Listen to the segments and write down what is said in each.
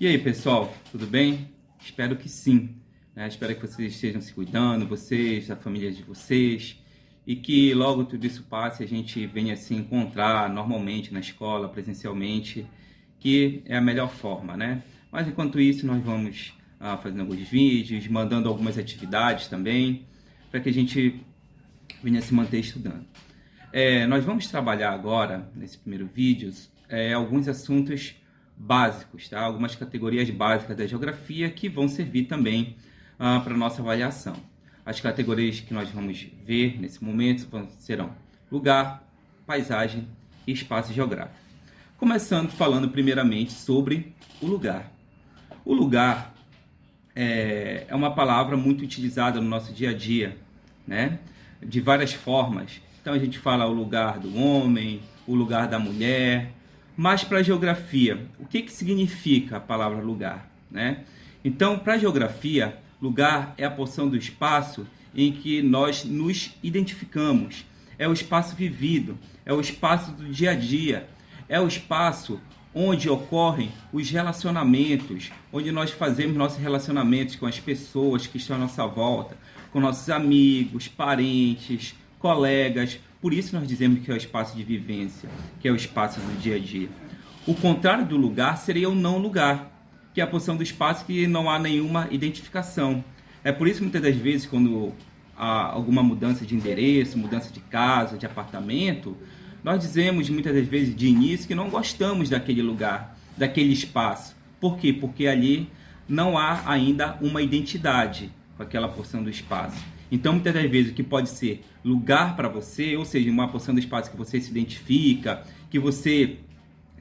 E aí, pessoal, tudo bem? Espero que sim, né? Espero que vocês estejam se cuidando, vocês, a família de vocês, e que logo tudo isso passe e a gente venha se encontrar normalmente na escola, presencialmente, que é a melhor forma, né? Mas enquanto isso, nós vamos fazendo alguns vídeos, mandando algumas atividades também, para que a gente venha se manter estudando. Nós vamos trabalhar agora, nesse primeiro vídeo, alguns assuntos básicos, tá? Algumas categorias básicas da geografia que vão servir também para a nossa avaliação. As categorias que nós vamos ver nesse momento serão lugar, paisagem e espaço geográfico. Começando falando primeiramente sobre o lugar. O lugar é uma palavra muito utilizada no nosso dia a dia, né? De várias formas. Então a gente fala o lugar do homem, o lugar da mulher. Mas para a geografia, o que significa a palavra lugar, né? Então, para a geografia, lugar é a porção do espaço em que nós nos identificamos. É o espaço vivido, é o espaço do dia a dia, é o espaço onde ocorrem os relacionamentos, onde nós fazemos nossos relacionamentos com as pessoas que estão à nossa volta, com nossos amigos, parentes, colegas. Por isso nós dizemos que é o espaço de vivência, que é o espaço do dia a dia. O contrário do lugar seria o não lugar, que é a porção do espaço que não há nenhuma identificação. É por isso que muitas das vezes quando há alguma mudança de endereço, mudança de casa, de apartamento, nós dizemos muitas das vezes de início que não gostamos daquele lugar, daquele espaço. Por quê? Porque ali não há ainda uma identidade com aquela porção do espaço. Então, muitas das vezes, o que pode ser lugar para você, ou seja, uma porção do espaço que você se identifica, que você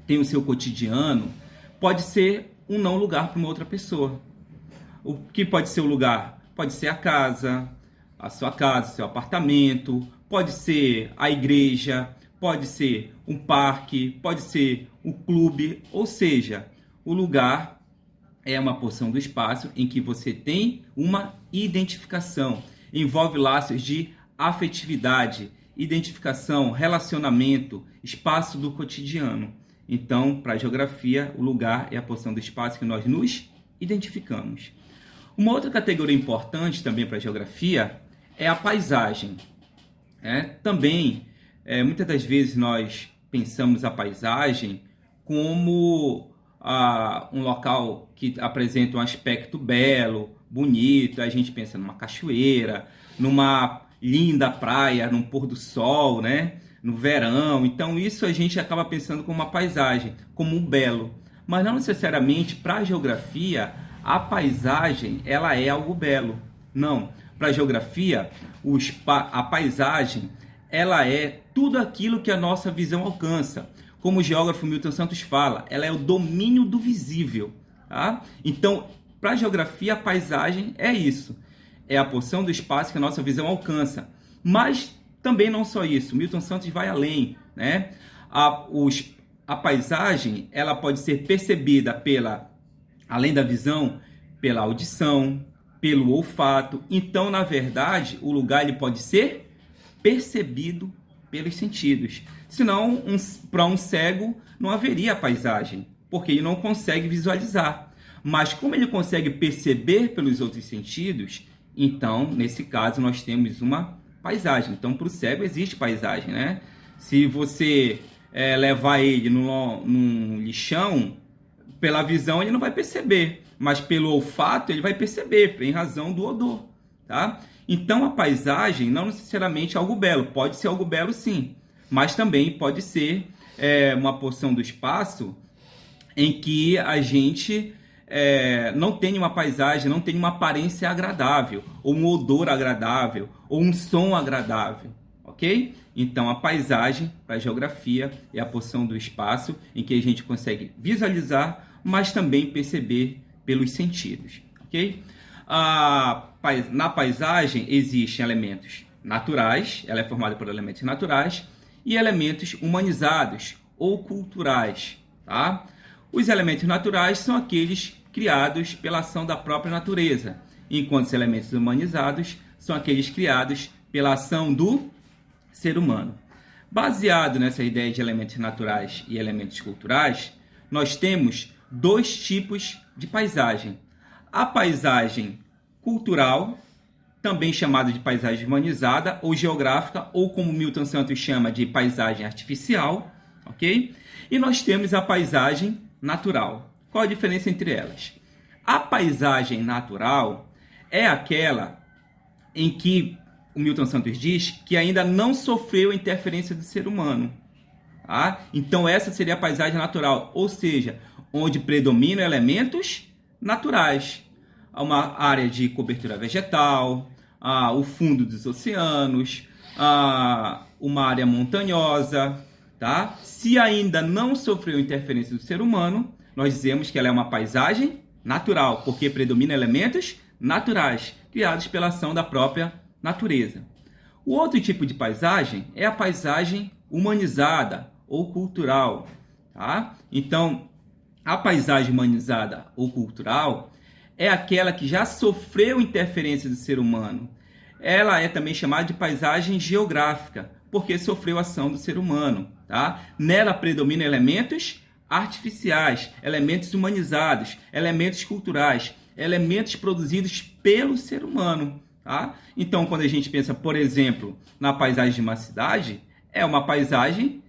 tem o seu cotidiano, pode ser um não lugar para uma outra pessoa. O que pode ser o lugar? Pode ser a sua casa, seu apartamento, pode ser a igreja, pode ser um parque, pode ser um clube, ou seja, o lugar é uma porção do espaço em que você tem uma identificação. Envolve laços de afetividade, identificação, relacionamento, espaço do cotidiano. Então, para a geografia, o lugar é a porção do espaço que nós nos identificamos. Uma outra categoria importante também para a geografia é a paisagem. Também, muitas das vezes nós pensamos a paisagem como um local que apresenta um aspecto belo, bonito. A gente pensa numa cachoeira, numa linda praia, num pôr do sol, né? No verão. Então isso a gente acaba pensando como uma paisagem, como um belo. Mas não necessariamente para a geografia a paisagem ela é algo belo. Não. Para a geografia a paisagem ela é tudo aquilo que a nossa visão alcança. Como o geógrafo Milton Santos fala, ela é o domínio do visível. Tá? Então, para a geografia, a paisagem é isso. É a porção do espaço que a nossa visão alcança. Mas também não só isso. Milton Santos vai além, né? A paisagem ela pode ser percebida além da visão, pela audição, pelo olfato. Então, na verdade, o lugar ele pode ser percebido pelos sentidos. Senão, para um cego, não haveria paisagem, porque ele não consegue visualizar. Mas como ele consegue perceber pelos outros sentidos, então, nesse caso, nós temos uma paisagem. Então, para o cego existe paisagem, né? Se você levar ele num lixão, pela visão ele não vai perceber, mas pelo olfato ele vai perceber, em razão do odor, tá? Então, a paisagem não necessariamente é algo belo. Pode ser algo belo, sim, mas também pode ser uma porção do espaço em que a gente não tem uma paisagem, não tem uma aparência agradável, ou um odor agradável, ou um som agradável, ok? Então, a paisagem, para a geografia, é a porção do espaço em que a gente consegue visualizar, mas também perceber pelos sentidos, ok? Na paisagem existem elementos naturais, ela é formada por elementos naturais, e elementos humanizados ou culturais, tá? Os elementos naturais são aqueles criados pela ação da própria natureza, enquanto os elementos humanizados são aqueles criados pela ação do ser humano. Baseado nessa ideia de elementos naturais e elementos culturais, nós temos dois tipos de paisagem. A paisagem cultural, também chamada de paisagem humanizada ou geográfica, ou como Milton Santos chama de paisagem artificial, ok? E nós temos a paisagem natural. Qual a diferença entre elas? A paisagem natural é aquela em que o Milton Santos diz que ainda não sofreu interferência do ser humano. Tá? Então essa seria a paisagem natural, ou seja, onde predominam elementos naturais. Uma área de cobertura vegetal, o fundo dos oceanos, uma área montanhosa. Tá? Se ainda não sofreu interferência do ser humano, nós dizemos que ela é uma paisagem natural, porque predominam elementos naturais, criados pela ação da própria natureza. O outro tipo de paisagem é a paisagem humanizada ou cultural. Tá? Então, a paisagem humanizada ou cultural é aquela que já sofreu interferência do ser humano. Ela é também chamada de paisagem geográfica, porque sofreu ação do ser humano. Tá? Nela predominam elementos artificiais, elementos humanizados, elementos culturais, elementos produzidos pelo ser humano. Tá? Então, quando a gente pensa, por exemplo, na paisagem de uma cidade, é uma paisagem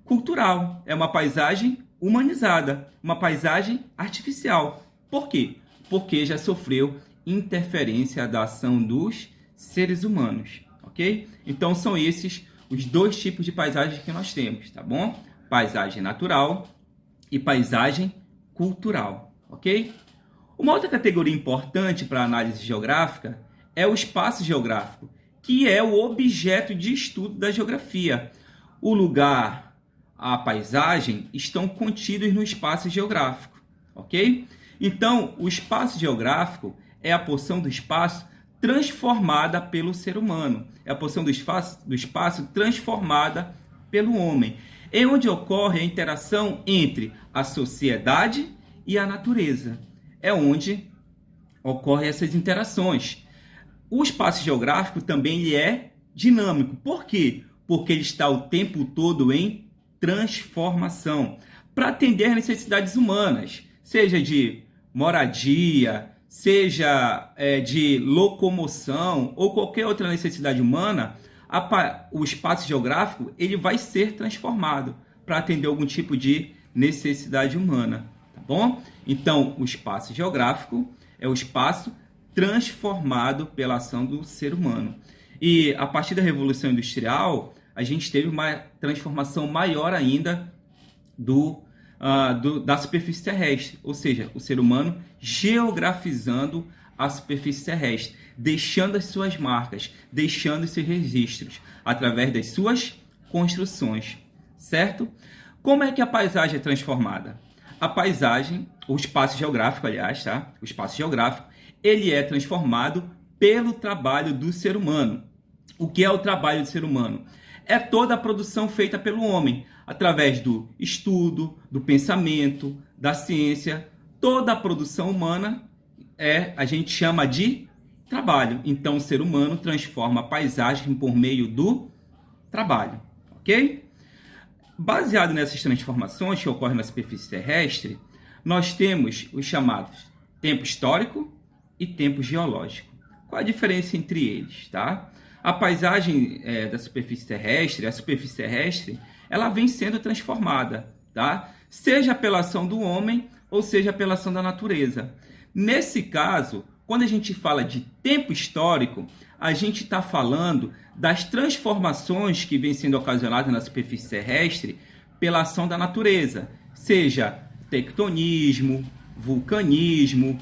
cultural, é uma paisagem humanizada, uma paisagem artificial. Por quê? Porque já sofreu interferência da ação dos seres humanos, ok? Então, são esses os dois tipos de paisagem que nós temos, tá bom? Paisagem natural e paisagem cultural, ok? Uma outra categoria importante para a análise geográfica é o espaço geográfico, que é o objeto de estudo da geografia. O lugar, a paisagem estão contidos no espaço geográfico, ok? Então, o espaço geográfico é a porção do espaço transformada pelo ser humano, é a porção do espaço transformada pelo homem, é onde ocorre a interação entre a sociedade e a natureza, é onde ocorrem essas interações. O espaço geográfico também ele é dinâmico. Por quê? Porque ele está o tempo todo em transformação para atender às necessidades humanas, seja de moradia, seja de locomoção ou qualquer outra necessidade humana. O espaço geográfico ele vai ser transformado para atender algum tipo de necessidade humana, tá bom? Então, o espaço geográfico é o espaço transformado pela ação do ser humano. E a partir da Revolução Industrial, a gente teve uma transformação maior ainda da superfície terrestre, ou seja, o ser humano geografizando a superfície terrestre, deixando as suas marcas, deixando os seus registros, através das suas construções, certo? Como é que a paisagem é transformada? A paisagem, o espaço geográfico, aliás, tá? O espaço geográfico, ele é transformado pelo trabalho do ser humano. O que é o trabalho do ser humano? É toda a produção feita pelo homem, através do estudo, do pensamento, da ciência. Toda a produção humana a gente chama de trabalho. Então, o ser humano transforma a paisagem por meio do trabalho, ok? Baseado nessas transformações que ocorrem na superfície terrestre, nós temos os chamados tempo histórico e tempo geológico. Qual a diferença entre eles, tá? A paisagem da superfície terrestre, ela vem sendo transformada, tá? Seja pela ação do homem ou seja pela ação da natureza. Nesse caso, quando a gente fala de tempo histórico, a gente está falando das transformações que vêm sendo ocasionadas na superfície terrestre pela ação da natureza, seja tectonismo, vulcanismo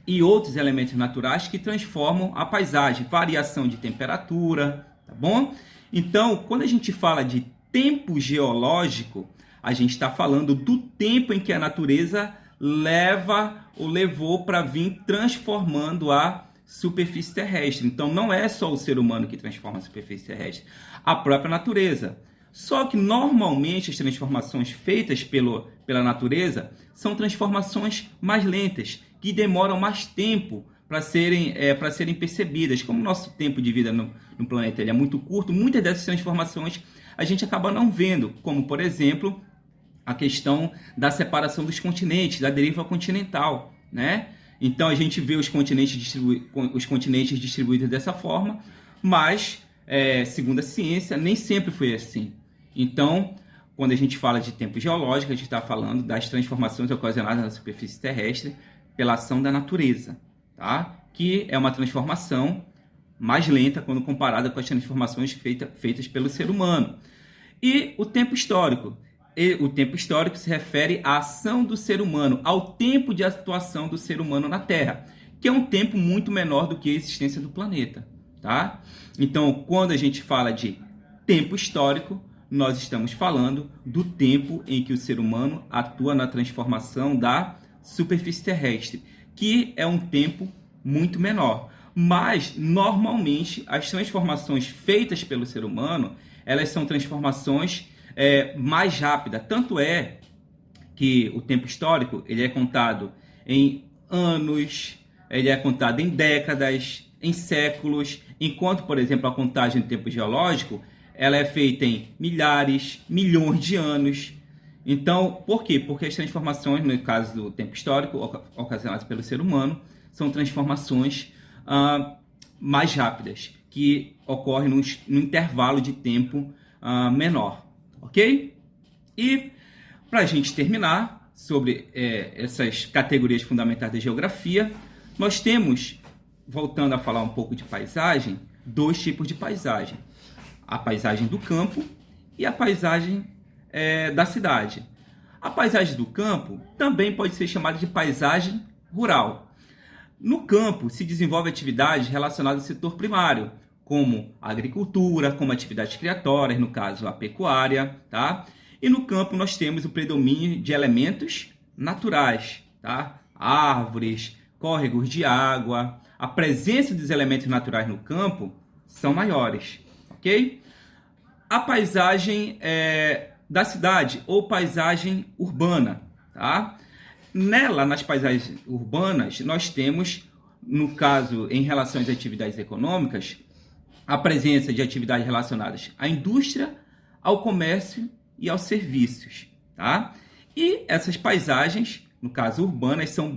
e outros elementos naturais que transformam a paisagem, variação de temperatura, tá bom? Então, quando a gente fala de tempo geológico, a gente está falando do tempo em que a natureza levou para vir transformando a superfície terrestre. Então, não é só o ser humano que transforma a superfície terrestre, a própria natureza. Só que, normalmente, as transformações feitas pela natureza são transformações mais lentas, que demoram mais tempo para serem percebidas. Como o nosso tempo de vida no planeta ele é muito curto, muitas dessas transformações a gente acaba não vendo, como, por exemplo, a questão da separação dos continentes, da deriva continental, né? Então a gente vê os continentes distribuídos dessa forma, mas, segundo a ciência, nem sempre foi assim. Então, quando a gente fala de tempo geológico, a gente está falando das transformações ocasionadas na superfície terrestre pela ação da natureza, tá? Que é uma transformação mais lenta quando comparada com as transformações feitas pelo ser humano. E o tempo histórico. O tempo histórico se refere à ação do ser humano, ao tempo de atuação do ser humano na Terra, que é um tempo muito menor do que a existência do planeta, tá? Então, quando a gente fala de tempo histórico, nós estamos falando do tempo em que o ser humano atua na transformação da superfície terrestre, que é um tempo muito menor. Mas, normalmente, as transformações feitas pelo ser humano, elas são transformações mais rápidas. Tanto é que o tempo histórico ele é contado em anos, ele é contado em décadas, em séculos, enquanto, por exemplo, a contagem do tempo geológico ela é feita em milhares, milhões de anos. Então, por quê? Porque as transformações, no caso do tempo histórico, ocasionadas pelo ser humano, são transformações mais rápidas, que ocorrem num intervalo de tempo menor, ok? E, para a gente terminar sobre essas categorias fundamentais da geografia, nós temos, voltando a falar um pouco de paisagem, dois tipos de paisagem. A paisagem do campo e a paisagem da cidade. A paisagem do campo também pode ser chamada de paisagem rural. No campo se desenvolve atividades relacionadas ao setor primário, como a agricultura, como atividades criatórias, no caso a pecuária, tá? E no campo nós temos o predomínio de elementos naturais, tá? Árvores, córregos de água. A presença dos elementos naturais no campo são maiores. Ok? A paisagem da cidade ou paisagem urbana, tá? Nela, nas paisagens urbanas, nós temos, no caso, em relação às atividades econômicas, a presença de atividades relacionadas à indústria, ao comércio e aos serviços, tá? E essas paisagens, no caso urbanas, são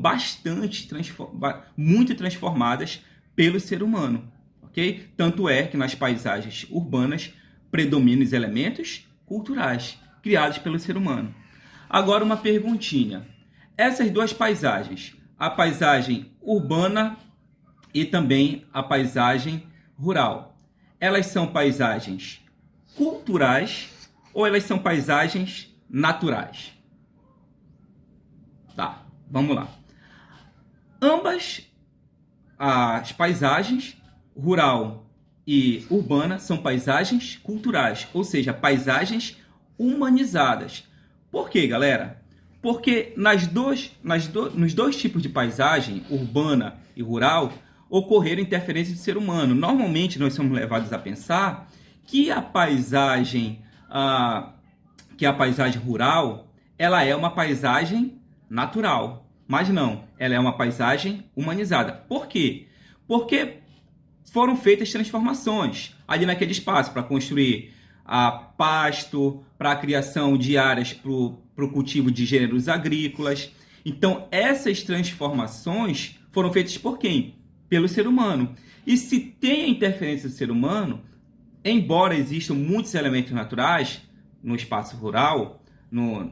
muito transformadas pelo ser humano. Okay? Tanto é que nas paisagens urbanas predominam os elementos culturais criados pelo ser humano. Agora uma perguntinha. Essas duas paisagens, a paisagem urbana e também a paisagem rural, elas são paisagens culturais ou elas são paisagens naturais? Tá, vamos lá. Ambas as paisagens rural e urbana são paisagens culturais, ou seja, paisagens humanizadas. Por quê, galera? Porque nos dois tipos de paisagem, urbana e rural, ocorreram interferências do ser humano. Normalmente nós somos levados a pensar que a paisagem rural, ela é uma paisagem natural, mas não, ela é uma paisagem humanizada. Por quê? Porque foram feitas transformações ali naquele espaço para construir pasto, para a criação de áreas para o cultivo de gêneros agrícolas. Então, essas transformações foram feitas por quem? Pelo ser humano. E se tem a interferência do ser humano, embora existam muitos elementos naturais no espaço rural,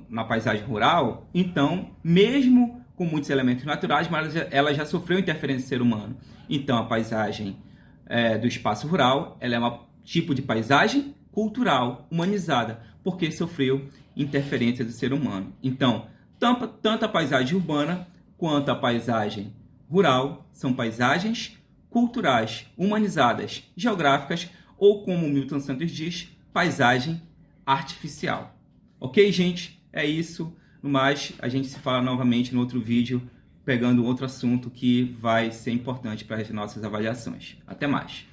na paisagem rural, então, mesmo com muitos elementos naturais, mas ela já sofreu interferência do ser humano. Então, a paisagem do espaço rural, ela é um tipo de paisagem cultural, humanizada, porque sofreu interferência do ser humano. Então, tanto a paisagem urbana quanto a paisagem rural são paisagens culturais, humanizadas, geográficas, ou como Milton Santos diz, paisagem artificial. Ok, gente? É isso. No mais, a gente se fala novamente no outro vídeo, pegando outro assunto que vai ser importante para as nossas avaliações. Até mais!